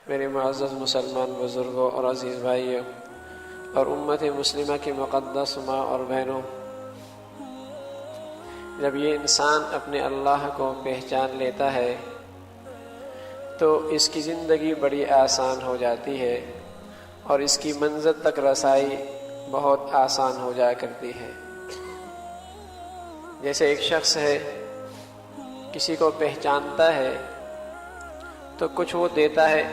میرے معزز مسلمان بزرگوں اور عزیز بھائیوں اور امت مسلمہ کی مقدس ماں اور بہنوں، جب یہ انسان اپنے اللہ کو پہچان لیتا ہے تو اس کی زندگی بڑی آسان ہو جاتی ہے اور اس کی منزل تک رسائی بہت آسان ہو جایا کرتی ہے۔ جیسے ایک شخص ہے، کسی کو پہچانتا ہے تو کچھ وہ دیتا ہے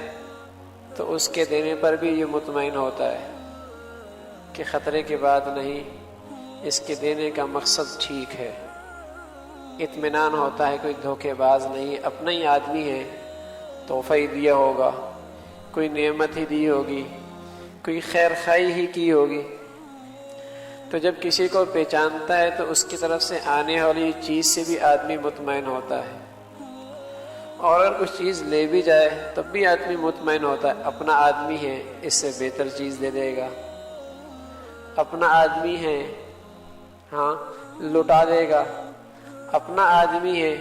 تو اس کے دینے پر بھی یہ مطمئن ہوتا ہے کہ خطرے کی بات نہیں، اس کے دینے کا مقصد ٹھیک ہے، اطمینان ہوتا ہے، کوئی دھوکے باز نہیں، اپنا ہی آدمی ہے، تحفہ ہی دیا ہوگا، کوئی نعمت ہی دی ہوگی، کوئی خیر خواہی ہی کی ہوگی۔ تو جب کسی کو پہچانتا ہے تو اس کی طرف سے آنے والی چیز سے بھی آدمی مطمئن ہوتا ہے، اور اگر کچھ چیز لے بھی جائے تب بھی آدمی مطمئن ہوتا ہے، اپنا آدمی ہے، اس سے بہتر چیز دے دے گا، اپنا آدمی ہے، ہاں لٹا دے گا، اپنا آدمی ہے،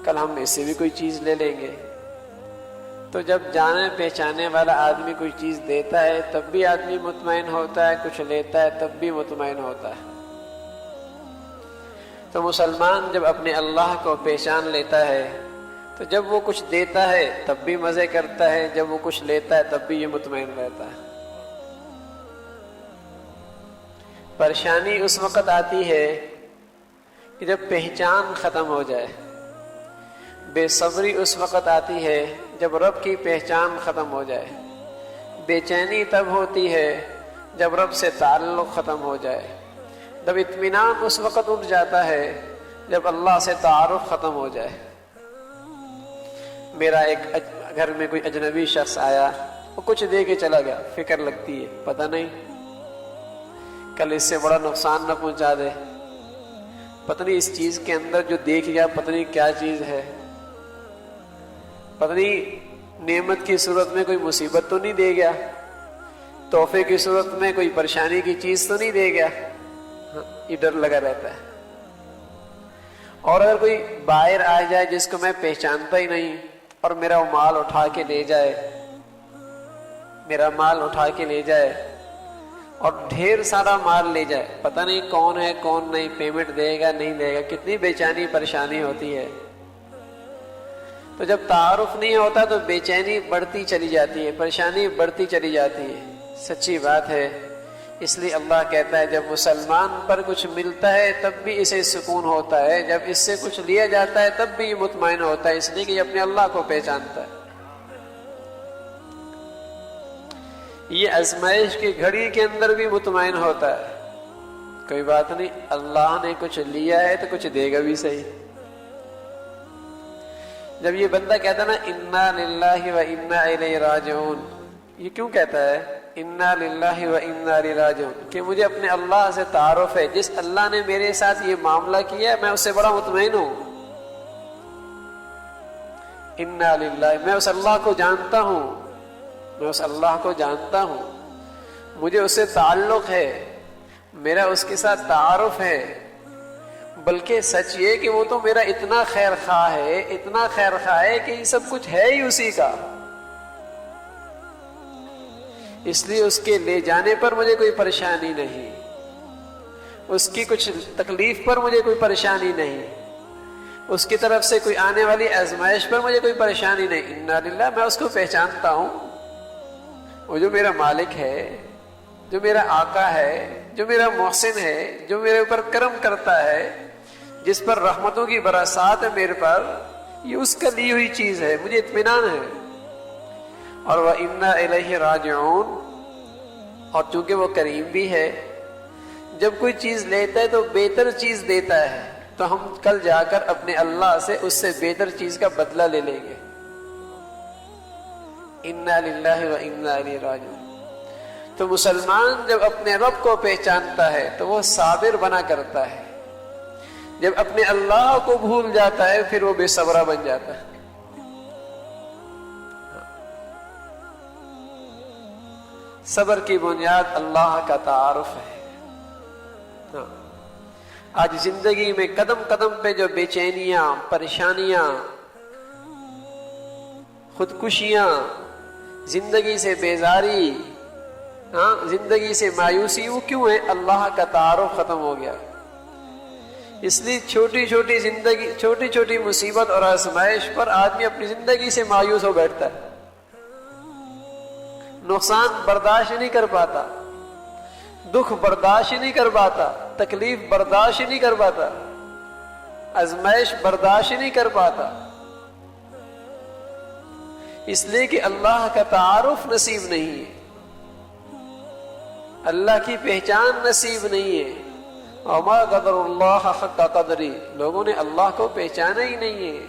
کل ہم اس سے بھی کوئی چیز لے لیں گے۔ تو جب جانے پہچانے والا آدمی کوئی چیز دیتا ہے تب بھی آدمی مطمئن ہوتا ہے، کچھ لیتا ہے تب بھی مطمئن ہوتا ہے۔ تو مسلمان جب اپنے اللہ کو پہچان لیتا ہے تو جب وہ کچھ دیتا ہے تب بھی مزے کرتا ہے، جب وہ کچھ لیتا ہے تب بھی یہ مطمئن رہتا ہے۔ پریشانی اس وقت آتی ہے کہ جب پہچان ختم ہو جائے، بے صبری اس وقت آتی ہے جب رب کی پہچان ختم ہو جائے، بے چینی تب ہوتی ہے جب رب سے تعلق ختم ہو جائے، جب اطمینان اس وقت اٹھ جاتا ہے جب اللہ سے تعارف ختم ہو جائے۔ میرا ایک گھر میں کوئی اجنبی شخص آیا، وہ کچھ دے کے چلا گیا، فکر لگتی ہے، پتہ نہیں کل اس سے بڑا نقصان نہ پہنچا دے، پتہ نہیں اس چیز کے اندر جو دیکھ گیا پتہ نہیں کیا چیز ہے، پتہ نہیں نعمت کی صورت میں کوئی مصیبت تو نہیں دے گیا، تحفے کی صورت میں کوئی پریشانی کی چیز تو نہیں دے گیا، یہ ڈر لگا رہتا ہے۔ اور اگر کوئی باہر آ جائے جس کو میں پہچانتا ہی نہیں اور میرا وہ مال اٹھا کے لے جائے، میرا مال اٹھا کے لے جائے اور ڈھیر سارا مال لے جائے، پتہ نہیں کون ہے کون نہیں، پیمنٹ دے گا نہیں دے گا، کتنی بے چینی پریشانی ہوتی ہے۔ تو جب تعارف نہیں ہوتا تو بے چینی بڑھتی چلی جاتی ہے، پریشانی بڑھتی چلی جاتی ہے، سچی بات ہے۔ اس لیے اللہ کہتا ہے جب مسلمان پر کچھ ملتا ہے تب بھی اسے سکون ہوتا ہے، جب اس سے کچھ لیا جاتا ہے تب بھی یہ مطمئن ہوتا ہے، اس لیے کہ یہ اپنے اللہ کو پہچانتا ہے۔ یہ آزمائش کی گھڑی کے اندر بھی مطمئن ہوتا ہے، کوئی بات نہیں، اللہ نے کچھ لیا ہے تو کچھ دے گا بھی صحیح۔ جب یہ بندہ کہتا ہے نا انا للہ و انا الیہ راجعون، یہ کیوں کہتا ہے انا للہ و انا الیہ راجعون؟ کہ مجھے اپنے اللہ سے تعارف ہے، جس اللہ نے میرے ساتھ یہ معاملہ کیا میں اس سے بڑا مطمئن ہوں۔ انا للہ، میں اس اللہ کو جانتا ہوں، میں اس اللہ کو جانتا ہوں، مجھے اس سے تعلق ہے، میرا اس کے ساتھ تعارف ہے، بلکہ سچ یہ کہ وہ تو میرا اتنا خیر خواہ ہے، اتنا خیر خواہ ہے کہ یہ سب کچھ ہے ہی اسی کا، اس لیے اس کے لے جانے پر مجھے کوئی پریشانی نہیں، اس کی کچھ تکلیف پر مجھے کوئی پریشانی نہیں، اس کی طرف سے کوئی آنے والی آزمائش پر مجھے کوئی پریشانی نہیں۔ انا للہ، میں اس کو پہچانتا ہوں، وہ جو میرا مالک ہے، جو میرا آقا ہے، جو میرا محسن ہے، جو میرے اوپر کرم کرتا ہے، جس پر رحمتوں کی برسات ہے میرے پر، یہ اس کا لی ہوئی چیز ہے، مجھے اطمینان ہے۔ اور وَإِنَّا إِلَيْهِ رَاجِعُونَ، اور چونکہ وہ کریم بھی ہے، جب کوئی چیز لیتا ہے تو بہتر چیز دیتا ہے، تو ہم کل جا کر اپنے اللہ سے اس سے بہتر چیز کا بدلہ لے لیں گے۔ اِنَّا لِلَّهِ وَإِنَّا إِلَيْهِ رَاجِعُونَ۔ تو مسلمان جب اپنے رب کو پہچانتا ہے تو وہ صابر بنا کرتا ہے، جب اپنے اللہ کو بھول جاتا ہے پھر وہ بے صبرہ بن جاتا ہے۔ صبر کی بنیاد اللہ کا تعارف ہے۔ آج زندگی میں قدم قدم پہ جو بے چینیاں، پریشانیاں، خودکشیاں، زندگی سے بیزاری، زندگی سے مایوسی، وہ کیوں ہے؟ اللہ کا تعارف ختم ہو گیا۔ اس لیے چھوٹی چھوٹی زندگی، چھوٹی چھوٹی مصیبت اور آزمائش پر آدمی اپنی زندگی سے مایوس ہو بیٹھتا ہے، نقصان برداشت نہیں کر پاتا، دکھ برداشت نہیں کر پاتا، تکلیف برداشت نہیں کر پاتا، آزمائش برداشت نہیں کر پاتا، اس لیے کہ اللہ کا تعارف نصیب نہیں ہے، اللہ کی پہچان نصیب نہیں ہے۔ وما قدر اللہ حق قدری، لوگوں نے اللہ کو پہچانا ہی نہیں ہے۔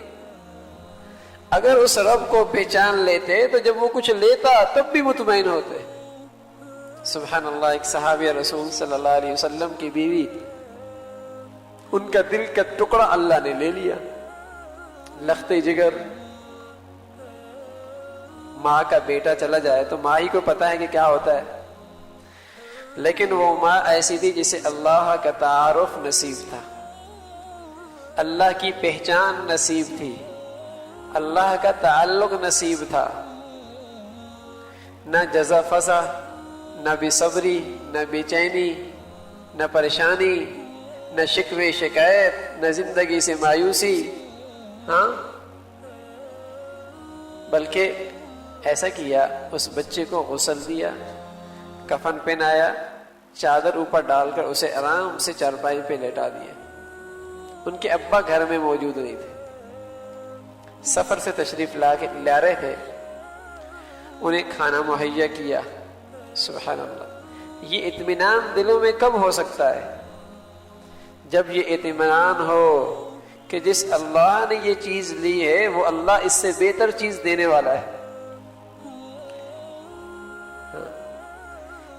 اگر اس رب کو پہچان لیتے تو جب وہ کچھ لیتا تب بھی مطمئن ہوتے۔ سبحان اللہ، ایک صحابی رسول صلی اللہ علیہ وسلم کی بیوی، ان کا دل کا ٹکڑا اللہ نے لے لیا، لخت جگر۔ ماں کا بیٹا چلا جائے تو ماں ہی کو پتا ہے کہ کیا ہوتا ہے، لیکن وہ ماں ایسی تھی جسے اللہ کا تعارف نصیب تھا، اللہ کی پہچان نصیب تھی، اللہ کا تعلق نصیب تھا۔ نہ جزا فضا، نہ بے صبری، نہ بے چینی، نہ پریشانی، نہ شکوے شکایت، نہ زندگی سے مایوسی، بلکہ ایسا کیا، اس بچے کو غسل دیا، کفن پہنایا، چادر اوپر ڈال کر اسے آرام سے چارپائی پہ لیٹا دیا۔ ان کے ابا گھر میں موجود نہیں تھے، سفر سے تشریف لا رہے تھے، انہیں کھانا مہیا کیا۔ سبحان اللہ، یہ اطمینان دلوں میں کب ہو سکتا ہے؟ جب یہ اطمینان ہو کہ جس اللہ نے یہ چیز لی ہے وہ اللہ اس سے بہتر چیز دینے والا ہے۔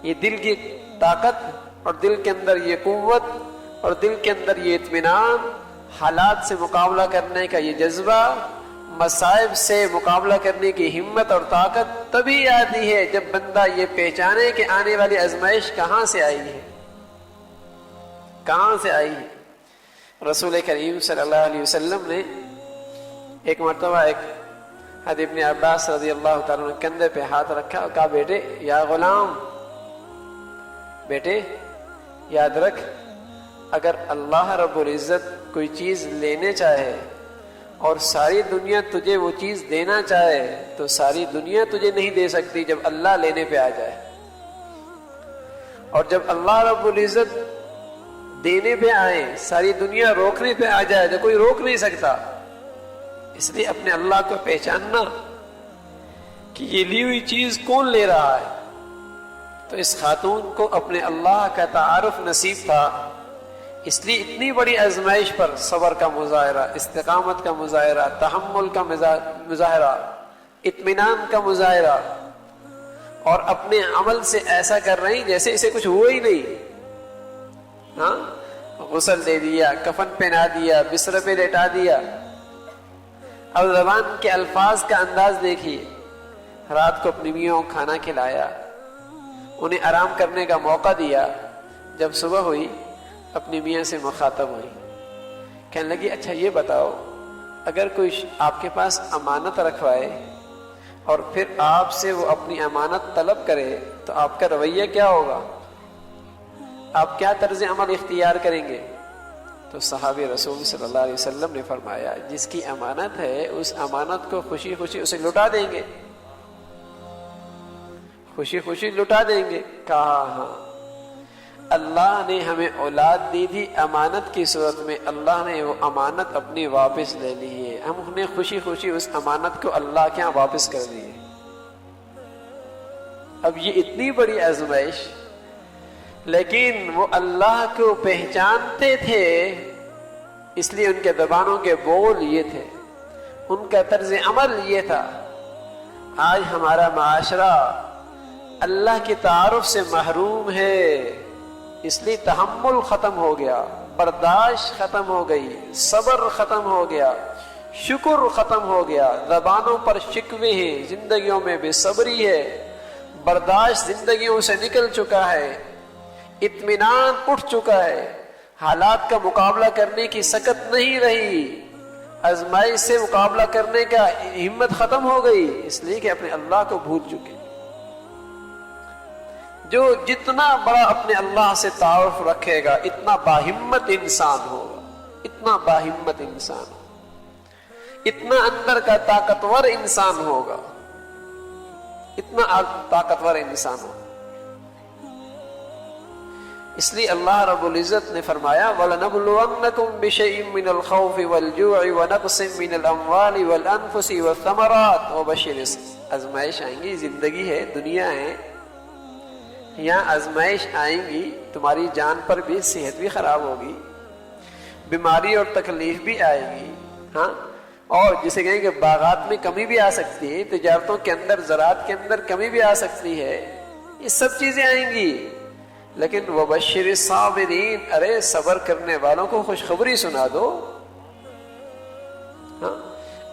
یہ دل کی طاقت اور دل کے اندر یہ قوت اور دل کے اندر یہ اطمینان، حالات سے مقابلہ کرنے کا یہ جذبہ، مصائب سے مقابلہ کرنے کی ہمت اور طاقت تبھی آتی ہے جب بندہ یہ پہچانے کہ آنے والی آزمائش کہاں سے آئی ہے، کہاں سے آئی ہے۔ رسول کریم صلی اللہ علیہ وسلم نے ایک مرتبہ ایک حضرت ابن عباس رضی اللہ تعالیٰ عنہ کندھے پہ ہاتھ رکھا اور کہا، بیٹے یا غلام، بیٹے یاد رکھ، اگر اللہ رب العزت کوئی چیز لینے چاہے اور ساری دنیا تجھے وہ چیز دینا چاہے تو ساری دنیا تجھے نہیں دے سکتی جب اللہ لینے پہ آ جائے، اور جب اللہ رب العزت دینے پہ آئے، ساری دنیا روکنے پہ آ جائے تو کوئی روک نہیں سکتا۔ اس لیے اپنے اللہ کو پہچاننا کہ یہ لی ہوئی چیز کون لے رہا ہے۔ تو اس خاتون کو اپنے اللہ کا تعارف نصیب تھا، اس لیے اتنی بڑی آزمائش پر صبر کا مظاہرہ، استقامت کا مظاہرہ، تحمل کا مظاہرہ، اطمینان کا مظاہرہ، اور اپنے عمل سے ایسا کر رہی جیسے اسے کچھ ہوا ہی نہیں۔ غسل دے دیا، کفن پہنا دیا، بستر پہ لیٹا دیا۔ اب زبان کے الفاظ کا انداز دیکھیے، رات کو اپنی میاں کو کھانا کھلایا، انہیں آرام کرنے کا موقع دیا۔ جب صبح ہوئی اپنی میاں سے مخاطب ہوئی، کہنے لگی، اچھا یہ بتاؤ، اگر کوئی آپ کے پاس امانت رکھوائے اور پھر آپ سے وہ اپنی امانت طلب کرے تو آپ کا رویہ کیا ہوگا؟ آپ کیا طرز عمل اختیار کریں گے؟ تو صحابی رسول صلی اللہ علیہ وسلم نے فرمایا، جس کی امانت ہے اس امانت کو خوشی خوشی اسے لٹا دیں گے، خوشی خوشی لٹا دیں گے۔ کہا ہاں، اللہ نے ہمیں اولاد دی تھی امانت کی صورت میں، اللہ نے وہ امانت اپنی واپس لے لی ہے، ہم نے خوشی خوشی اس امانت کو اللہ کے ہاں واپس کر دی ہے۔ اب یہ اتنی بڑی آزمائش، لیکن وہ اللہ کو پہچانتے تھے، اس لیے ان کے زبانوں کے بول یہ تھے، ان کا طرز عمل یہ تھا۔ آج ہمارا معاشرہ اللہ کے تعارف سے محروم ہے، اس لیے تحمل ختم ہو گیا، برداشت ختم ہو گئی، صبر ختم ہو گیا، شکر ختم ہو گیا، زبانوں پر شکوے ہیں، زندگیوں میں بے صبری ہے، برداشت زندگیوں سے نکل چکا ہے، اطمینان اٹھ چکا ہے، حالات کا مقابلہ کرنے کی سکت نہیں رہی، آزمائش سے مقابلہ کرنے کا ہمت ختم ہو گئی، اس لیے کہ اپنے اللہ کو بھول چکے۔ جو جتنا بڑا اپنے اللہ سے تعارف رکھے گا اتنا باہمت انسان ہوگا، اتنا باہمت انسان ہوگا، اتنا اندر کا طاقتور انسان ہوگا، اتنا طاقتور انسان ہوگا۔ اس لیے اللہ رب العزت نے فرمایا وَلَنَبْلُوَنَّكُمْ بِشَيْءٍ مِّنَ الْخَوْفِ وَالْجُوعِ وَنَقْصٍ مِّنَ الْأَمْوَالِ وَالْأَنفُسِ وَالثَّمَرَاتِ وَبَشِّرِ۔ آزمائش آئیں گی، زندگی ہے، دنیا ہے، یہاں آزمائش آئیں گی، تمہاری جان پر بھی، صحت بھی خراب ہوگی، بیماری اور تکلیف بھی آئے گی، ہاں، اور جسے کہیں کہ باغات میں کمی بھی آ سکتی ہے، تجارتوں کے اندر، زراعت کے اندر کمی بھی آ سکتی ہے، یہ سب چیزیں آئیں گی، لیکن وبشر الصابرین، ارے صبر کرنے والوں کو خوشخبری سنا دو، ہاں،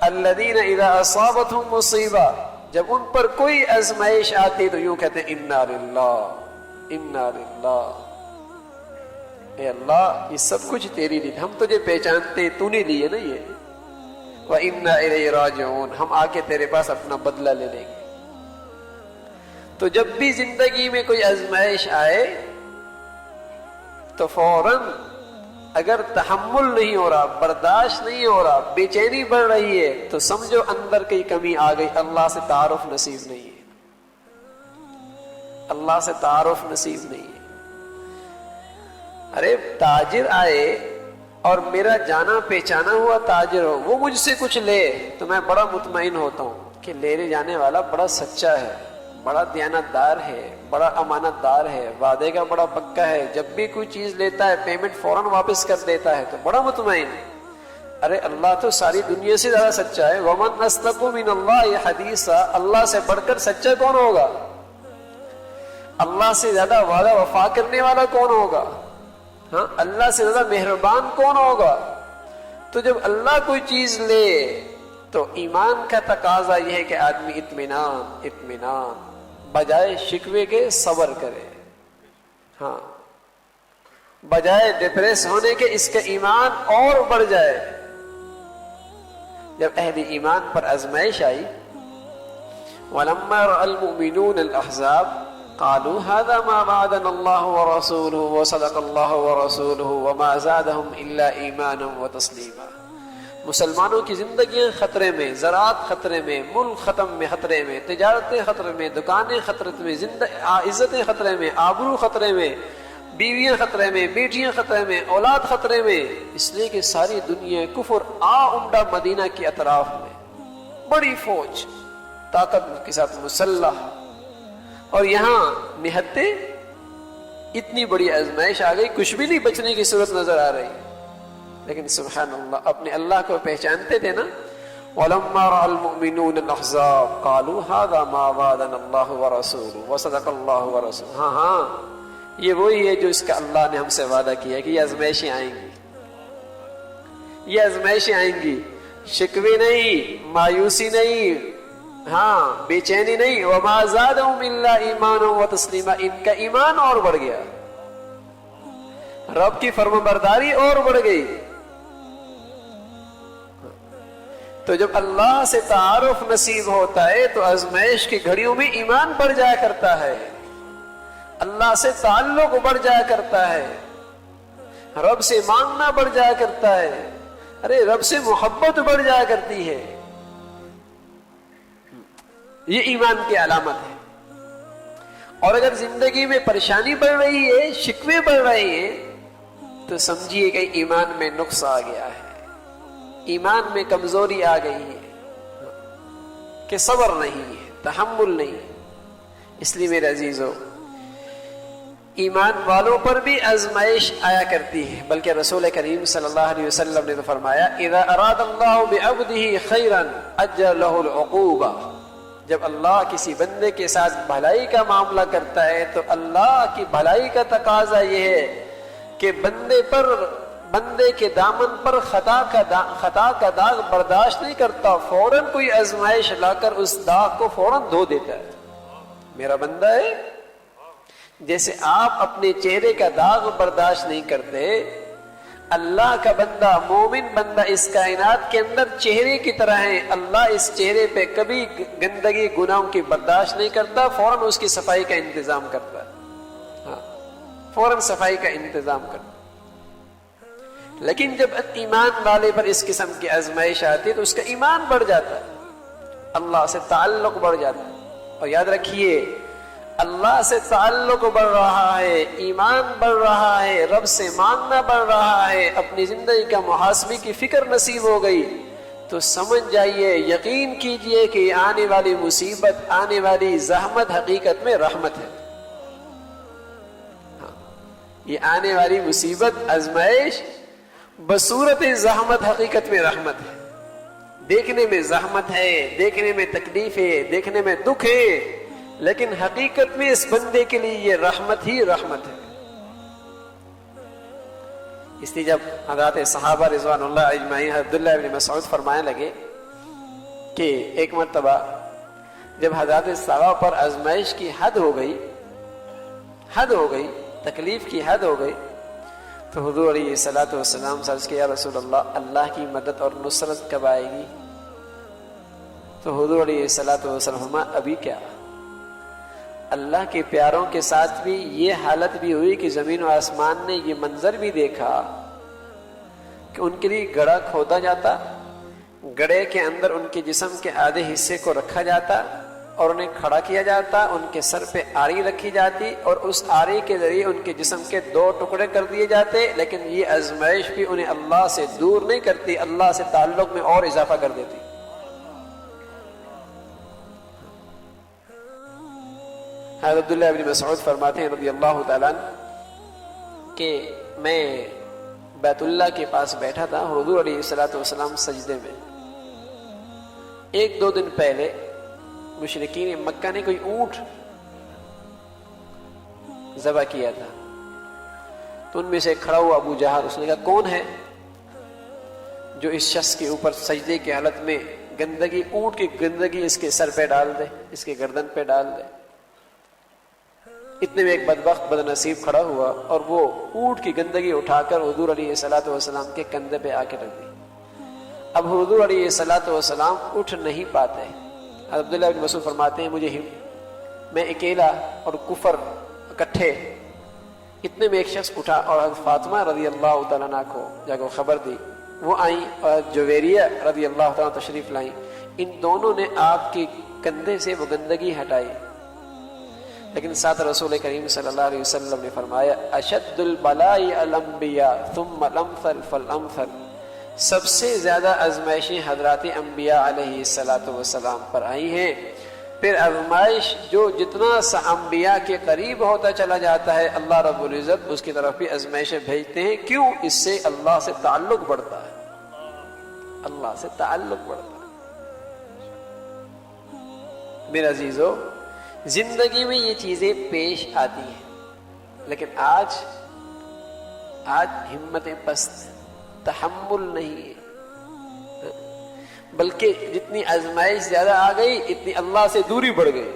الذین اذا اصابتهم مصیبہ، جب ان پر کوئی آزمائش آتی تو یوں کہتے ہیں انا للہ انا للہ، اے اللہ یہ سب کچھ تیری لی، ہم تجھے پہچانتے ہیں، تو نے لیے نا یہ، وَإِنَّا إِلَيْهِ رَاجِعُونَ، ہم آ کے تیرے پاس اپنا بدلہ لے لیں گے۔ تو جب بھی زندگی میں کوئی آزمائش آئے تو فوراً اگر تحمل نہیں ہو رہا، برداشت نہیں ہو رہا، بے چینی بڑھ رہی ہے تو سمجھو اندر کی کمی آ گئی، اللہ سے تعارف نصیب نہیں ہے، اللہ سے تعارف نصیب نہیں ہے۔ ارے تاجر آئے اور میرا جانا پہچانا ہوا تاجر ہو، وہ مجھ سے کچھ لے تو میں بڑا مطمئن ہوتا ہوں کہ لے جانے والا بڑا سچا ہے، بڑا دیانت دار ہے، بڑا امانت دار ہے، وعدے کا بڑا پکا ہے، جب بھی کوئی چیز لیتا ہے پیمنٹ فوراً واپس کر دیتا ہے، تو بڑا مطمئن۔ ارے اللہ تو ساری دنیا سے زیادہ سچا ہے، وَمَنْ أَصْدَقُ مِنَ اللَّهِ حَدِيثًا، اللہ سے بڑھ کر سچا کون ہوگا؟ اللہ سے زیادہ وعدہ وفا کرنے والا کون ہوگا؟ ہاں، اللہ سے زیادہ مہربان کون ہوگا؟ تو جب اللہ کوئی چیز لے تو ایمان کا تقاضا یہ ہے کہ آدمی اطمینان بجائے شکوے کے صبر کرے، ہاں، بجائے ڈپریس ہونے کے اس کا ایمان اور بڑھ جائے۔ جب اہل ایمان پر آزمائش آئی، وَلَمَّا رَأَى الْمُؤْمِنُونَ الْأَحْزَابَ قَالُوا هَذَا مَا وَعَدَنَا اللَّهُ وَرَسُولُهُ وَصَدَقَ اللَّهُ وَرَسُولُهُ وَمَا زَادَهُمْ إِلَّا إِيمَانًا وَتَسْلِيمًا۔ مسلمانوں کی زندگیاں خطرے میں، زراعت خطرے میں، ملک ختم میں خطرے میں، تجارتیں خطرے میں، دکانیں خطرے میں، عزتیں خطرے میں، آبرو خطرے میں، بیویاں خطرے میں، بیٹیاں خطرے میں، اولاد خطرے میں، اس لیے کہ ساری دنیا کفر امڈا مدینہ کے اطراف میں، بڑی فوج طاقت کے ساتھ مسلح، اور یہاں نہتے اتنی بڑی آزمائش آ گئی، کچھ بھی نہیں بچنے کی صورت نظر آ رہی، لیکن سبحان اللہ اپنے اللہ کو پہچانتے تھے نا۔ وَلَمَّا رَأَى الْمُؤْمِنُونَ الْأَحْزَابَ قَالُوا هَذَا مَا وَعَدَنَا اللَّهُ وَرَسُولُهُ وَصَدَقَ اللَّهُ وَرَسُولُهُ۔ ہاں ہاں، یہ وہی ہے جو اس کا اللہ نے ہم سے وعدہ کیا کہ یہ آزمائشیں آئیں گی، یہ آزمائشیں آئیں گی، شکوے نہیں، مایوسی نہیں، ہاں، بے چینی نہیں، وَمَا زَادَهُمْ إِلَّا إِيمَانًا وَتَسْلِيمًا، ان کا ایمان اور بڑھ گیا، رب کی فرمانبرداری اور بڑھ گئی۔ تو جب اللہ سے تعارف نصیب ہوتا ہے تو آزمائش کی گھڑیوں میں ایمان بڑھ جایا کرتا ہے، اللہ سے تعلق بڑھ جایا کرتا ہے، رب سے مانگنا بڑھ جایا کرتا ہے، ارے رب سے محبت بڑھ جایا کرتی ہے، یہ ایمان کی علامت ہے۔ اور اگر زندگی میں پریشانی بڑھ رہی ہے، شکوے بڑھ رہے ہیں، تو سمجھیے کہ ایمان میں نقص آ گیا ہے، ایمان میں کمزوری آ گئی ہے، کہ صبر نہیں ہے، تحمل نہیں ہے۔ اس لیے میرے عزیزو، ایمان والوں پر بھی آزمائش آیا کرتی ہے، بلکہ رسول کریم صلی اللہ علیہ وسلم نے تو فرمایا اذا اراد اللہ بعبده خیرا اجر له العقوبہ، جب اللہ کسی بندے کے ساتھ بھلائی کا معاملہ کرتا ہے تو اللہ کی بھلائی کا تقاضا یہ ہے کہ بندے کے دامن پر خطا کا داغ برداشت نہیں کرتا، فوراً کوئی آزمائش لا کر اس داغ کو فوراً دھو دیتا ہے۔ میرا بندہ ہے، جیسے آپ اپنے چہرے کا داغ برداشت نہیں کرتے، اللہ کا بندہ، مومن بندہ اس کائنات کے اندر چہرے کی طرح ہے. اللہ اس چہرے پہ کبھی گندگی گناہوں کی برداشت نہیں کرتا، فوراً اس کی صفائی کا انتظام کرتا ہے. ہاں، فوراً صفائی کا انتظام کرتا. لیکن جب ایمان والے پر اس قسم کی آزمائش آتی ہے تو اس کا ایمان بڑھ جاتا ہے، اللہ سے تعلق بڑھ جاتا ہے. اور یاد رکھیے، اللہ سے تعلق بڑھ رہا ہے، ایمان بڑھ رہا ہے، رب سے ماننا بڑھ رہا ہے، اپنی زندگی کا محاسبے کی فکر نصیب ہو گئی، تو سمجھ جائیے، یقین کیجئے کہ آنے والی مصیبت، آنے والی زحمت حقیقت میں رحمت ہے. یہ آنے والی مصیبت، آزمائش بصورت زحمت حقیقت میں رحمت ہے. دیکھنے میں زحمت ہے، دیکھنے میں تکلیف ہے، دیکھنے میں دکھ ہے، لیکن حقیقت میں اس بندے کے لیے یہ رحمت ہی رحمت ہے. اس لیے جب حضرات صحابہ رضوان اللہ اجمعین عبداللہ ابن مسعود فرمانے لگے کہ ایک مرتبہ جب حضرات صحابہ پر آزمائش کی حد ہو گئی، تکلیف کی حد ہو گئی، تو حضور علیہ الصلوۃ والسلام سے عرض کیا، یا رسول اللہ، اللہ کی مدد اور نصرت کب آئے گی؟ تو حضور علیہ الصلوۃ والسلام، ابھی کیا، اللہ کے پیاروں کے ساتھ بھی یہ حالت بھی ہوئی کہ زمین و آسمان نے یہ منظر بھی دیکھا کہ ان کے لیے گڑھا کھودا جاتا، گڑھے کے اندر ان کے جسم کے آدھے حصے کو رکھا جاتا اور انہیں کھڑا کیا جاتا، ان کے سر پہ آری رکھی جاتی اور اس آری کے ذریعے ان کے جسم کے 2 ٹکڑے کر دیے جاتے. لیکن یہ آزمائش بھی انہیں اللہ سے دور نہیں کرتی، اللہ سے تعلق میں اور اضافہ کر دیتی. حضرت عبداللہ ابن مسعود فرماتے ہیں رضی اللہ تعالیٰ عنہ کہ میں بیت اللہ کے پاس بیٹھا تھا، حضور علیہ الصلوۃ والسلام سجدے میں. 1-2 دن پہلے مشرکین مکہ نے کوئی اونٹ ذبح کیا تھا، تو ان میں سے کھڑا ہوا ابو جہل، اس نے کہا، کون ہے جو اس شخص کے اوپر سجدے کی حالت میں گندگی، اونٹ کی گندگی اس کے سر پہ ڈال دے، اس کے گردن پہ ڈال دے. اتنے میں ایک بدبخت بد نصیب کھڑا ہوا اور وہ اونٹ کی گندگی اٹھا کر حضور علیہ الصلوۃ والسلام کے کندھے پہ آ کے رکھ دی. اب حضور علیہ الصلوۃ والسلام اٹھ نہیں پاتے. عبداللہ بن مسعود فرماتے ہیں میں اکیلا اور کفر اکٹھے. اتنے میں ایک شخص اٹھا اور حضرت فاطمہ رضی اللہ تعالیٰ عنہ کو جا کے خبر دی. وہ آئیں اور جویریہ رضی اللہ تعالیٰ تشریف لائیں. ان دونوں نے آپ کے کندھے سے وہ گندگی ہٹائی. لیکن ساتھ رسول کریم صلی اللہ علیہ وسلم نے فرمایا، اشد البلاء الانبیاء ثم الامثل فالامثل. سب سے زیادہ آزمائشیں حضرات انبیاء علیہ الصلوۃ والسلام پر آئی ہیں. پھر آزمائش جو جتنا سا انبیاء کے قریب ہوتا چلا جاتا ہے، اللہ رب العزت اس کی طرف بھی آزمائشیں بھیجتے ہیں. کیوں؟ اس سے اللہ سے تعلق بڑھتا ہے، اللہ سے تعلق بڑھتا ہے. میرے عزیزو، زندگی میں یہ چیزیں پیش آتی ہیں، لیکن آج ہمتیں پست، تحمل نہیں ہے، بلکہ جتنی آزمائش زیادہ آ گئی اتنی اللہ سے دوری بڑھ گئی.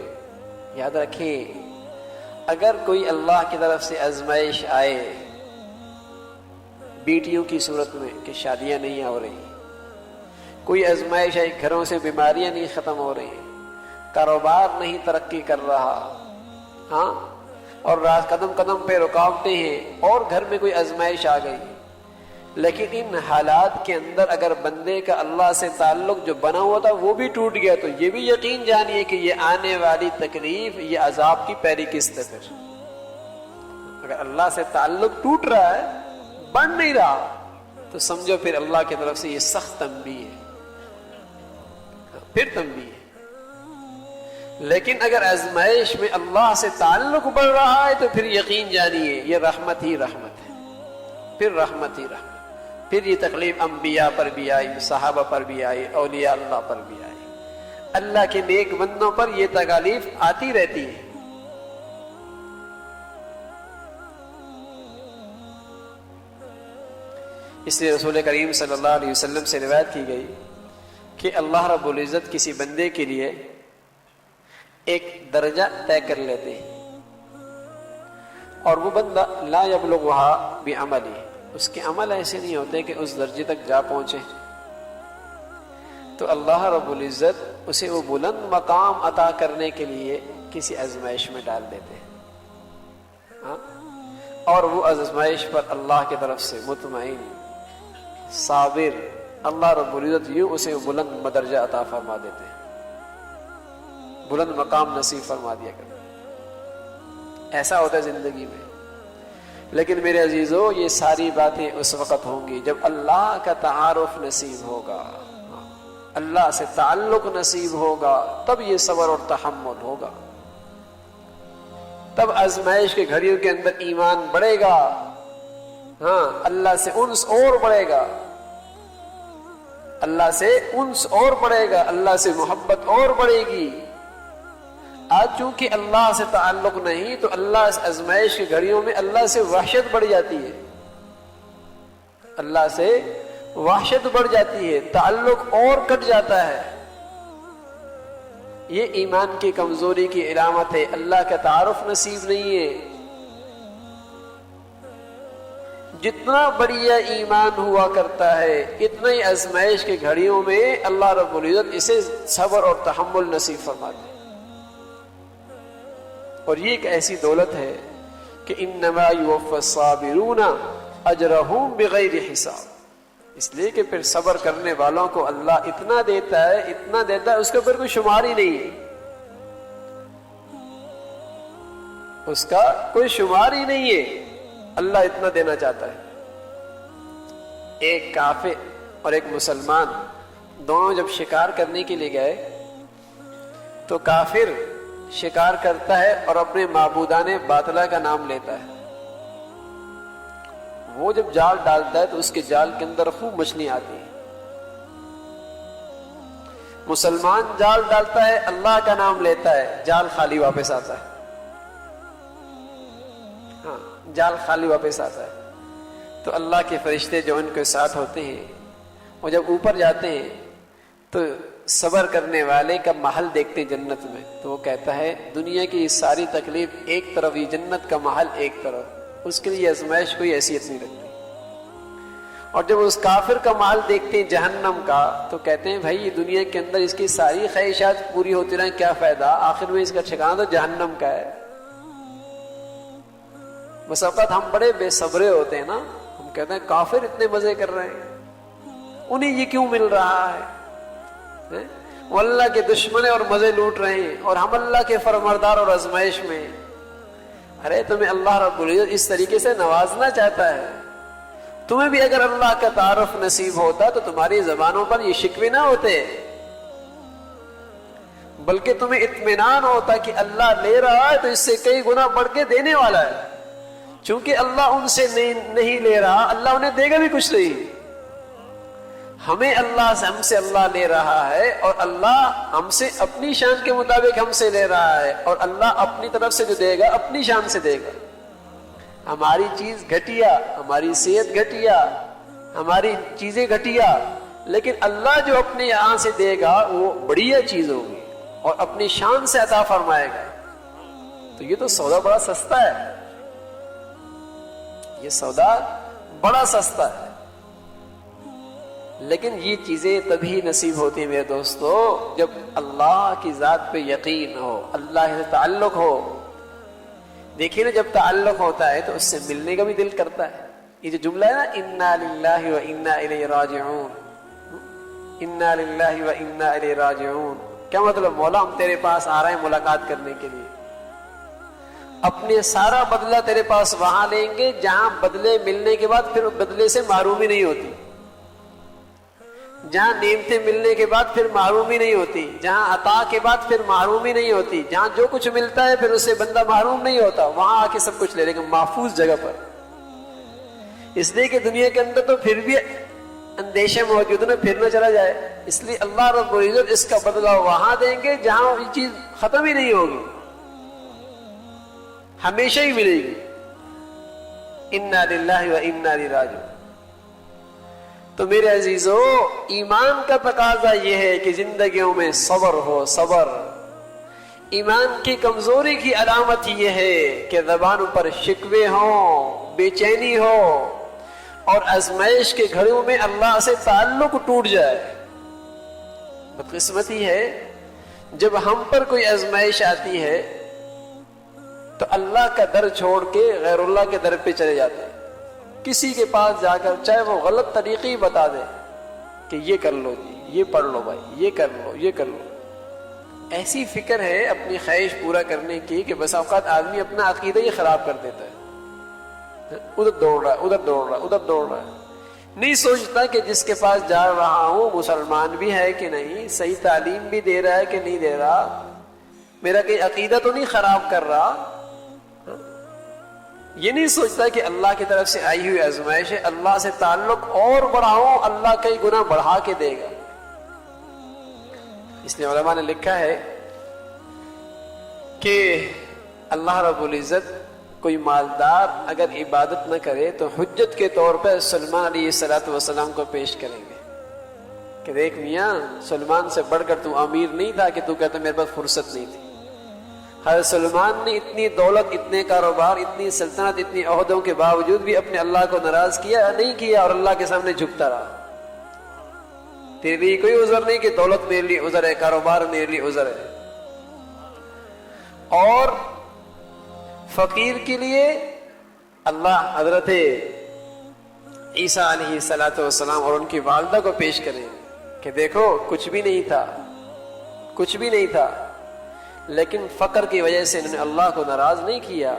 یاد رکھیں، اگر کوئی اللہ کی طرف سے آزمائش آئے بیٹیوں کی صورت میں کہ شادیاں نہیں ہو رہی، کوئی آزمائش آئی گھروں سے بیماریاں نہیں ختم ہو رہی، کاروبار نہیں ترقی کر رہا، ہاں، اور قدم قدم پہ رکاوٹیں ہیں، اور گھر میں کوئی آزمائش آ گئی، لیکن ان حالات کے اندر اگر بندے کا اللہ سے تعلق جو بنا ہوا تھا وہ بھی ٹوٹ گیا، تو یہ بھی یقین جانیے کہ یہ آنے والی تکلیف، یہ عذاب کی پہلی قسط ہے. پھر اگر اللہ سے تعلق ٹوٹ رہا ہے، بن نہیں رہا، تو سمجھو پھر اللہ کی طرف سے یہ سخت تنبیہ ہے، پھر تنبیہ ہے. لیکن اگر آزمائش میں اللہ سے تعلق بڑھ رہا ہے تو پھر یقین جانیے یہ رحمت ہی رحمت ہے، پھر رحمت ہی رحمت. پھر یہ تکلیف انبیاء پر بھی آئی، صحابہ پر بھی آئی، اولیاء اللہ پر بھی آئی. اللہ کے نیک بندوں پر یہ تکالیف آتی رہتی ہے. اس لیے رسول کریم صلی اللہ علیہ وسلم سے روایت کی گئی کہ اللہ رب العزت کسی بندے کے لیے ایک درجہ طے کر لیتے ہیں، اور وہ بندہ لا یبلغها بعملی، اس کے عمل ایسے نہیں ہوتے کہ اس درجے تک جا پہنچے، تو اللہ رب العزت اسے وہ بلند مقام عطا کرنے کے لیے کسی آزمائش میں ڈال دیتے ہیں، ہاں؟ اور وہ آزمائش پر اللہ کی طرف سے مطمئن صابر اللہ رب العزت یوں اسے بلند مدرجہ عطا فرما دیتے ہیں، بلند مقام نصیب فرما دیا کرتے۔ ایسا ہوتا ہے زندگی میں۔ لیکن میرے عزیزو، یہ ساری باتیں اس وقت ہوں گی جب اللہ کا تعارف نصیب ہوگا، اللہ سے تعلق نصیب ہوگا، تب یہ صبر اور تحمل ہوگا، تب آزمائش کے گھڑیوں کے اندر ایمان بڑھے گا، ہاں، اللہ سے انس اور بڑھے گا، اللہ سے انس اور بڑھے گا، اللہ سے محبت اور بڑھے گی۔ آج چونکہ اللہ سے تعلق نہیں تو اللہ اس آزمائش کی گھڑیوں میں اللہ سے وحشت بڑھ جاتی ہے، اللہ سے وحشت بڑھ جاتی ہے، تعلق اور کٹ جاتا ہے۔ یہ ایمان کی کمزوری کی علامت ہے، اللہ کا تعارف نصیب نہیں ہے۔ جتنا بڑھیا ایمان ہوا کرتا ہے اتنا ہی آزمائش کی گھڑیوں میں اللہ رب العزت اسے صبر اور تحمل نصیب فرماتے ہیں۔ اور یہ ایک ایسی دولت ہے کہ انما یوفی الصابرون اجرہم بغیر حساب، اس لیے کہ پھر صبر کرنے والوں کو اللہ اتنا دیتا ہے اس کے اوپر کوئی شمار ہی نہیں ہے، اس کا کوئی شمار ہی نہیں ہے، اللہ اتنا دینا چاہتا ہے۔ ایک کافر اور ایک مسلمان دونوں جب شکار کرنے کے لیے گئے تو کافر شکار کرتا ہے اور اپنے معبودان باطلہ کا نام لیتا ہے، وہ جب جال ڈالتا ہے تو اس کے جال کے اندر خوب مچھلی آتی ہے۔ مسلمان جال ڈالتا ہے، اللہ کا نام لیتا ہے، جال خالی واپس آتا ہے، ہاں، جال خالی واپس آتا ہے۔ تو اللہ کے فرشتے جو ان کے ساتھ ہوتے ہیں وہ جب اوپر جاتے ہیں تو صبر کرنے والے کا محل دیکھتے ہیں جنت میں، تو وہ کہتا ہے دنیا کی ساری تکلیف ایک طرف، یہ جنت کا محل ایک طرف، اس کے لیے آزمائش کوئی حیثیت نہیں رکھتی۔ اور جب اس کافر کا محل دیکھتے ہیں جہنم کا تو کہتے ہیں بھائی یہ دنیا کے اندر اس کی ساری خواہشات پوری ہوتی رہیں کیا فائدہ، آخر میں اس کا ٹھکانہ تو جہنم کا ہے۔ بس اوقات ہم بڑے بے صبرے ہوتے ہیں نا، ہم کہتے ہیں کافر اتنے مزے کر رہے ہیں، انہیں یہ کیوں مل رہا ہے، وہ اللہ کے دشمن اور مزے لوٹ رہے ہیں اور ہم اللہ کے فرمانبردار اور آزمائش میں۔ ارے تمہیں اللہ رب العزت اس طریقے سے نوازنا چاہتا ہے، تمہیں بھی اگر اللہ کا تعارف نصیب ہوتا تو تمہاری زبانوں پر یہ شکوے نہ ہوتے، بلکہ تمہیں اطمینان ہوتا کہ اللہ لے رہا ہے تو اس سے کئی گنا بڑھ کے دینے والا ہے۔ چونکہ اللہ ان سے نہیں لے رہا، اللہ انہیں دے گا بھی کچھ نہیں۔ ہمیں ہم سے اللہ لے رہا ہے اور اللہ ہم سے اپنی شان کے مطابق ہم سے لے رہا ہے، اور اللہ اپنی طرف سے جو دے گا اپنی شان سے دے گا۔ ہماری چیز گھٹیا، ہماری صحت گھٹیا، ہماری چیزیں گھٹیا، لیکن اللہ جو اپنے یہاں سے دے گا وہ بڑھیا چیز ہوگی اور اپنی شان سے عطا فرمائے گا۔ تو یہ تو سودا بڑا سستا ہے، یہ سودا بڑا سستا ہے۔ لیکن یہ چیزیں تبھی نصیب ہوتی ہیں میرے دوستو جب اللہ کی ذات پہ یقین ہو، اللہ سے تعلق ہو۔ دیکھیے نا، جب تعلق ہوتا ہے تو اس سے ملنے کا بھی دل کرتا ہے۔ یہ جو جملہ ہے نا، انا للہ و انا الیہ راجعون، انا للہ و انا الیہ راجعون، کیا مطلب؟ مولا ہم تیرے پاس آ رہے ہیں ملاقات کرنے کے لیے، اپنے سارا بدلہ تیرے پاس وہاں لیں گے جہاں بدلے ملنے کے بعد پھر بدلے سے محرومی نہیں ہوتی، جہاں نعمتیں ملنے کے بعد پھر محرومی نہیں ہوتی، جہاں عطا کے بعد پھر محرومی نہیں ہوتی، جہاں جو کچھ ملتا ہے پھر اس سے بندہ محروم نہیں ہوتا، وہاں آ کے سب کچھ لے لے گا محفوظ جگہ پر۔ اس لیے کہ دنیا کے اندر تو پھر بھی اندیشے موجود نہ پھر نہ چلا جائے، اس لیے اللہ رب العزت اس کا بدلہ وہاں دیں گے جہاں یہ چیز ختم ہی نہیں ہوگی، ہمیشہ ہی ملے گی۔ انا للہ و انا الیہ راجعون۔ تو میرے عزیزو، ایمان کا تقاضا یہ ہے کہ زندگیوں میں صبر ہو، صبر۔ ایمان کی کمزوری کی علامت یہ ہے کہ زبانوں پر شکوے ہوں، بے چینی ہو، اور آزمائش کے گھڑیوں میں اللہ سے تعلق ٹوٹ جائے. بدقسمتی ہے جب ہم پر کوئی آزمائش آتی ہے تو اللہ کا در چھوڑ کے غیر اللہ کے در پہ چلے جاتے ہیں. کسی کے پاس جا کر چاہے وہ غلط طریقے ہی بتا دے کہ یہ کر لو جی، یہ پڑھ لو بھائی، یہ کر لو، یہ کر لو. ایسی فکر ہے اپنی خواہش پورا کرنے کی کہ بس اوقات آدمی اپنا عقیدہ ہی خراب کر دیتا ہے. ادھر دوڑ رہا ہے، ادھر دوڑ رہا ہے، ادھر دوڑ رہا ہے. نہیں سوچتا کہ جس کے پاس جا رہا ہوں مسلمان بھی ہے کہ نہیں، صحیح تعلیم بھی دے رہا ہے کہ نہیں دے رہا، میرا کہیں عقیدہ تو نہیں خراب کر رہا. یہ نہیں سوچتا کہ اللہ کی طرف سے آئی ہوئی آزمائش ہے، اللہ سے تعلق اور بڑھاؤں، اللہ کئی گنا بڑھا کے دے گا. اس لیے علماء نے لکھا ہے کہ اللہ رب العزت کوئی مالدار اگر عبادت نہ کرے تو حجت کے طور پر سلمان علیہ السلام کو پیش کریں گے کہ دیکھ میاں، سلمان سے بڑھ کر تو امیر نہیں تھا کہ تو کہتا میرے پاس فرصت نہیں تھی. حضرت سلمان نے اتنی دولت، اتنے کاروبار، اتنی سلطنت، اتنی عہدوں کے باوجود بھی اپنے اللہ کو ناراض کیا نہیں کیا، اور اللہ کے سامنے جھکتا رہا. تیرے لیے کوئی عذر نہیں کہ دولت میرے لیے عذر ہے، کاروبار میرے لیے عذر ہے. اور فقیر کے لیے اللہ حضرت عیسیٰ علیہ السلام اور ان کی والدہ کو پیش کریں کہ دیکھو کچھ بھی نہیں تھا، کچھ بھی نہیں تھا، لیکن فقر کی وجہ سے انہوں نے اللہ کو ناراض نہیں کیا،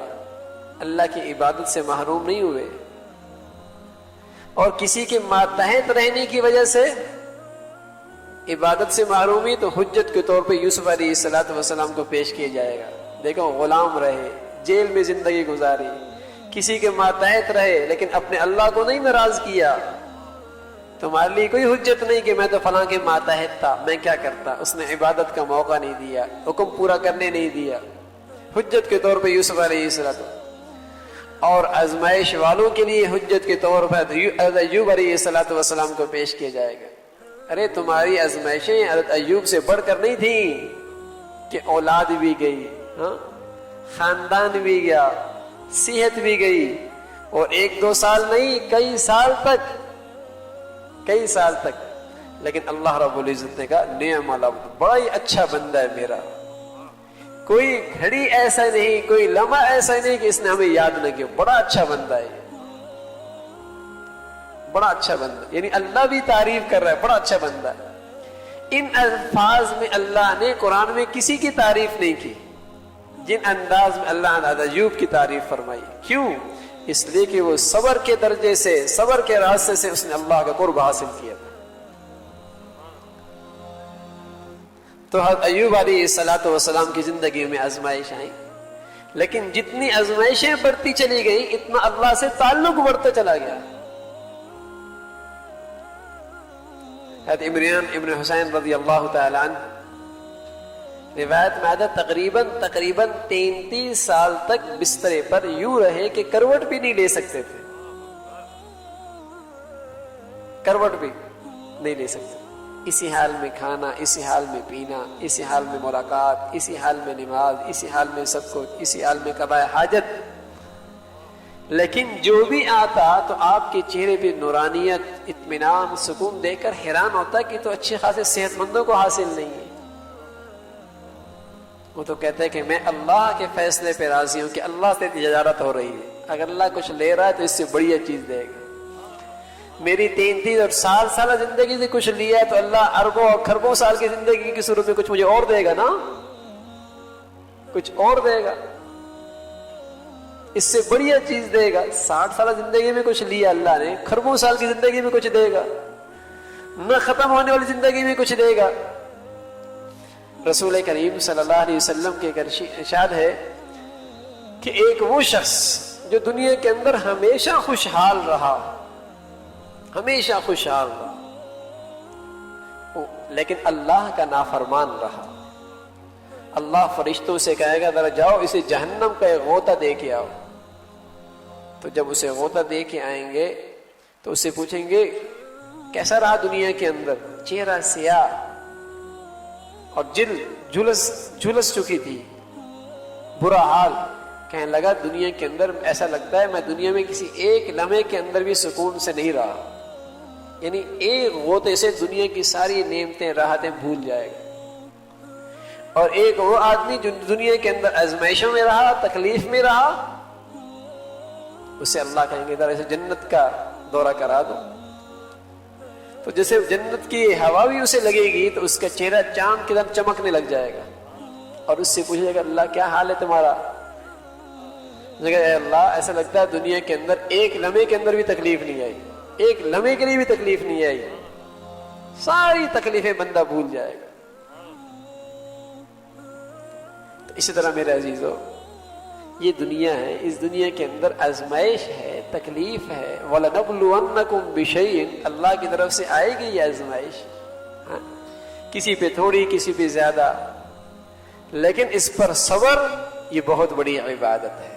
اللہ کی عبادت سے محروم نہیں ہوئے. اور کسی کے ماتحت رہنے کی وجہ سے عبادت سے محرومی تو حجت کے طور پہ یوسف علیہ السلام کو پیش کیا جائے گا. دیکھو غلام رہے، جیل میں زندگی گزاری، کسی کے ماتحت رہے لیکن اپنے اللہ کو نہیں ناراض کیا. تمہارے لیے کوئی حجت نہیں کہ میں تو فلاں کے ماتحت تھا، میں کیا کرتا. اس نے عبادت کا موقع نہیں دیا، حکم پورا کرنے نہیں دیا. حجت کے طور پہ یوسف علیہ السلام، اور آزمائش والوں کے لیے حجت کے طور پر ایوب علیہ السلام کو پیش کیا جائے گا. ارے تمہاری آزمائشیں حضرت ایوب سے بڑھ کر نہیں تھیں کہ اولاد بھی گئی، خاندان بھی گیا، صحت بھی گئی، اور 1-2 سال نہیں، کئی سال تک. لیکن اللہ رب العزت نے کہا نعم العبد، بڑا ہی اچھا بندہ ہے میرا. کوئی گھڑی ایسا نہیں، کوئی لمحہ ایسا نہیں کہ اس نے ہمیں یاد نہ کیا. بڑا اچھا بندہ ہے، بڑا اچھا بندہ. یعنی اللہ بھی تعریف کر رہا ہے، بڑا اچھا بندہ ہے. ان الفاظ میں اللہ نے قرآن میں کسی کی تعریف نہیں کی جن انداز میں اللہ نے ایوب کی تعریف فرمائی. کیوں؟ اس لیے کہ وہ صبر کے درجے سے، صبر کے راستے سے اس نے اللہ کا قرب حاصل کیا تھا. تو حضرت ایوب علیہ السلام کی زندگی میں آزمائش آئی، لیکن جتنی آزمائشیں بڑھتی چلی گئی اتنا اللہ سے تعلق بڑھتا چلا گیا. حضرت عمران ابن حسین رضی اللہ تعالی عنہ روایت میں آتا تقریباً 33 سال تک بسترے پر یوں رہے کہ کروٹ بھی نہیں لے سکتے تھے، کروٹ بھی نہیں لے سکتے. اسی حال میں کھانا، اسی حال میں پینا، اسی حال میں ملاقات، اسی حال میں نماز، اسی حال میں سب کچھ، اسی حال میں قضاء حاجت. لیکن جو بھی آتا تو آپ کے چہرے پہ نورانیت، اطمینان، سکون دیکھ کر حیران ہوتا کہ تو اچھے خاصے صحت مندوں کو حاصل نہیں ہے. وہ تو کہتے ہیں کہ میں اللہ کے فیصلے پہ راضی ہوں کہ اللہ سے تجارت ہو رہی ہے، اگر اللہ کچھ لے رہا ہے تو اس سے بڑھیا چیز دے گا. میری 33 اور سالہ زندگی سے کچھ لیا ہے تو اللہ اربوں اور خربوں سال کی زندگی کی صورت میں کچھ مجھے اور دے گا نا، کچھ اور دے گا، اس سے بڑھیا چیز دے گا. 60 سالہ زندگی میں کچھ لیا اللہ نے، خربوں سال کی زندگی میں کچھ دے گا، نہ ختم ہونے والی زندگی میں کچھ دے گا. رسول کریم صلی اللہ علیہ وسلم کے ارشاد ہے کہ ایک وہ شخص جو دنیا کے اندر ہمیشہ خوشحال رہا، ہمیشہ خوشحال رہا، لیکن اللہ کا نافرمان رہا. اللہ فرشتوں سے کہے گا ذرا جاؤ اسے جہنم کا ایک غوطہ دے کے آؤ. تو جب اسے غوطہ دے کے آئیں گے تو اسے پوچھیں گے کیسا رہا دنیا کے اندر. چہرہ سیاہ اور جلد جھلس چکی تھی، برا حال. کہنے لگا دنیا کے اندر ایسا لگتا ہے میں دنیا میں کسی ایک لمحے کے اندر بھی سکون سے نہیں رہا، یعنی ایک غوطے سے دنیا کی ساری نعمتیں راحتیں بھول جائے گا. اور ایک وہ آدمی جو دنیا کے اندر آزمائشوں میں رہا، تکلیف میں رہا، اسے اللہ کہیں گے ذرا سے جنت کا دورہ کرا دو. تو جیسے جنت کی ہوا بھی اسے لگے گی تو اس کا چہرہ چاند کی طرح چمکنے لگ جائے گا، اور اس سے پوچھے گا اللہ کیا حال ہے تمہارا؟ اے اللہ ایسا لگتا ہے دنیا کے اندر ایک لمحے کے اندر بھی تکلیف نہیں آئی، ایک لمحے کے لیے بھی تکلیف نہیں آئی، ساری تکلیفیں بندہ بھول جائے گا. تو اسی طرح میرے عزیزو یہ دنیا ہے، اس دنیا کے اندر آزمائش ہے، تکلیف ہے. وَلَنَبْلُوَنَّكُمْ بِشَيْءٍ، اللہ کی طرف سے آئے گی یہ آزمائش، کسی پہ تھوڑی کسی پہ زیادہ، لیکن اس پر صبر یہ بہت بڑی عبادت ہے.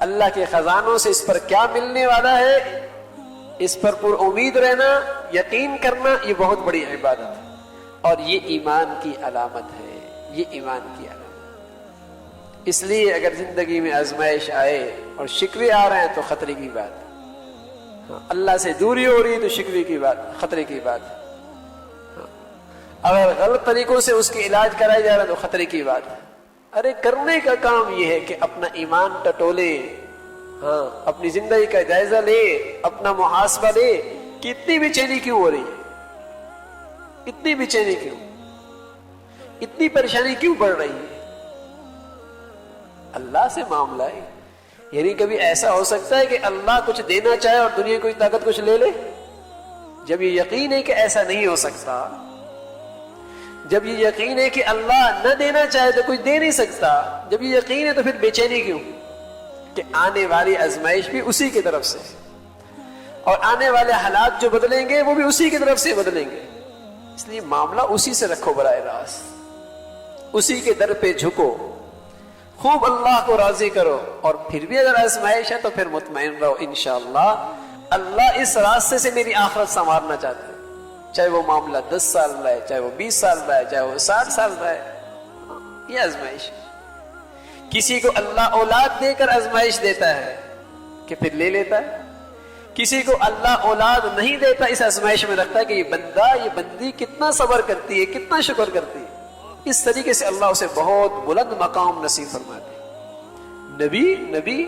اللہ کے خزانوں سے اس پر کیا ملنے والا ہے اس پر پر امید رہنا، یقین کرنا، یہ بہت بڑی عبادت ہے. اور یہ ایمان کی علامت ہے، یہ ایمان کی علامت. اس لیے اگر زندگی میں آزمائش آئے اور شکوے آ رہے ہیں تو خطرے کی بات ہے. اللہ سے دوری ہو رہی ہے تو شکوے کی بات، خطرے کی بات ہے. اگر غلط طریقوں سے اس کے علاج کرایا جا رہا ہے تو خطرے کی بات ہے. ارے کرنے کا کام یہ ہے کہ اپنا ایمان ٹٹولے، اپنی زندگی کا جائزہ لے، اپنا محاسبہ لے کہ اتنی بے چینی کیوں ہو رہی ہے، اتنی بے چینی کیوں، اتنی پریشانی کیوں بڑھ رہی ہے. اللہ سے معاملہ ہے. یعنی کبھی ایسا ہو سکتا ہے کہ اللہ کچھ دینا چاہے اور دنیا کی طاقت کچھ لے لے؟ جب یہ یقین ہے کہ ایسا نہیں ہو سکتا، جب یہ یقین ہے کہ اللہ نہ دینا چاہے تو کچھ دے نہیں سکتا، جب یہ یقین ہے تو پھر بے چینی کیوں کہ آنے والی آزمائش بھی اسی کی طرف سے، اور آنے والے حالات جو بدلیں گے وہ بھی اسی کی طرف سے بدلیں گے. اس لیے معاملہ اسی سے رکھو براہ راست، اسی کے در پہ جھکو، خوب اللہ کو راضی کرو. اور پھر بھی اگر آزمائش ہے تو پھر مطمئن رہو انشاءاللہ اللہ اس راستے سے میری آخرت سنوارنا چاہتا ہے. چاہے وہ معاملہ 10 سال رہے، چاہے وہ 20 سال رہے، چاہے وہ 60 سال رہے، یہ آزمائش. کسی کو اللہ اولاد دے کر آزمائش دیتا ہے کہ پھر لے لیتا ہے، کسی کو اللہ اولاد نہیں دیتا، اس آزمائش میں رکھتا ہے کہ یہ بندہ، یہ بندی کتنا صبر کرتی ہے، کتنا شکر کرتی ہے. اس طریقے سے اللہ اسے بہت بلند مقام نصیب فرماتے. نبی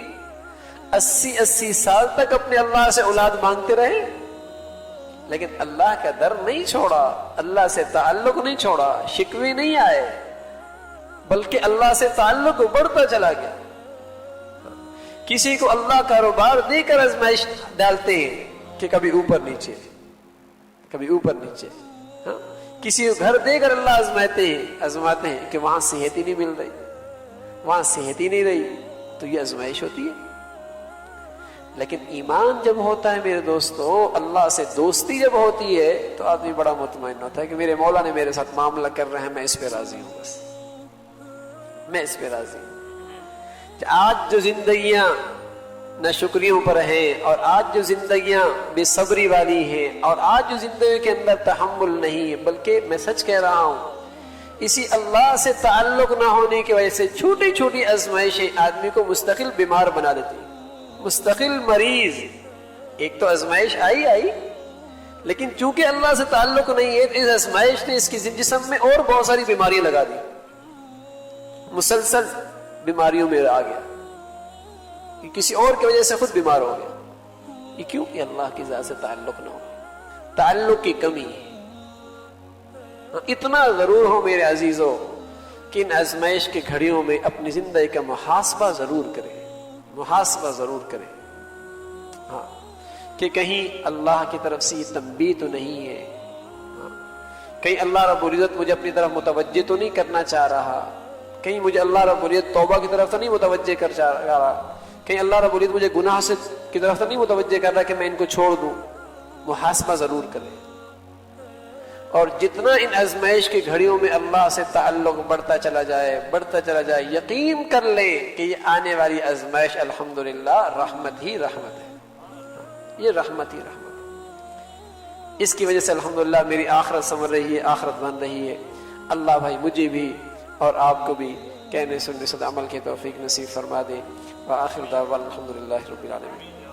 80 سال تک اپنے اللہ سے اولاد مانگتے رہے، لیکن اللہ کا در نہیں چھوڑا، اللہ سے تعلق نہیں چھوڑا، شکوے نہیں آئے، بلکہ اللہ سے تعلق بڑھتا چلا گیا. کسی کو اللہ کاروبار دے کر آزمائش ڈالتے ہیں کہ کبھی اوپر نیچے، کبھی اوپر نیچے. کسی کو گھر دے کر اللہ آزماتے ہیں کہ وہاں صحت ہی نہیں مل رہی، وہاں صحت ہی نہیں رہی، تو یہ آزمائش ہوتی ہے. لیکن ایمان جب ہوتا ہے میرے دوستو، اللہ سے دوستی جب ہوتی ہے تو آدمی بڑا مطمئن ہوتا ہے کہ میرے مولا نے میرے ساتھ معاملہ کر رہے ہیں، میں اس پہ راضی ہوں، بس میں اس پہ راضی ہوں. آج جو زندگیاں نہ شکریوں پر ہیں، اور آج جو زندگیاں بے صبری والی ہیں، اور آج جو زندگی کے اندر تحمل نہیں ہے، بلکہ میں سچ کہہ رہا ہوں اسی اللہ سے تعلق نہ ہونے کی وجہ سے چھوٹی چھوٹی آزمائشیں آدمی کو مستقل بیمار بنا دیتی، مستقل مریض. ایک تو آزمائش آئی، لیکن چونکہ اللہ سے تعلق نہیں ہے تو اس آزمائش نے اس کی جسم میں اور بہت ساری بیماریاں لگا دی، مسلسل بیماریوں میں آ گیا، کسی اور کی وجہ سے خود بیمار ہو گیا. یہ کیوں؟ کہ اللہ کی ذات سے تعلق نہ ہو، تعلق کی کمی ہے. اتنا ضرور ہو میرے عزیزو کہ ان آزمائش کی گھڑیوں میں اپنی زندگی کا محاسبہ ضرور کرے، محاسبہ ضرور کرے. کہ کہیں اللہ کی طرف سے یہ تنبیہ تو نہیں ہے، کہیں اللہ رب العزت مجھے اپنی طرف متوجہ تو نہیں کرنا چاہ رہا، کہیں مجھے اللہ رب العزت توبہ کی طرف تو نہیں متوجہ کر چاہ رہا، کہیں اللہ رب العزت مجھے گناہ سے کی طرف تو نہیں متوجہ کر رہا کہ میں ان کو چھوڑ دوں. محاسبہ ضرور کرے. اور جتنا ان آزمائش کی گھڑیوں میں اللہ سے تعلق بڑھتا چلا جائے، یقین کر لے کہ یہ آنے والی آزمائش الحمدللہ رحمت ہی رحمت ہے، یہ رحمت ہی رحمت ہے. اس کی وجہ سے الحمدللہ میری آخرت سنور رہی ہے، آخرت بن رہی ہے. اللہ بھائی مجھے بھی اور آپ کو بھی کہنے سننے سے عمل کی توفیق نصیب فرما دے. وآخر دعوانا الحمدللہ رب العالمین.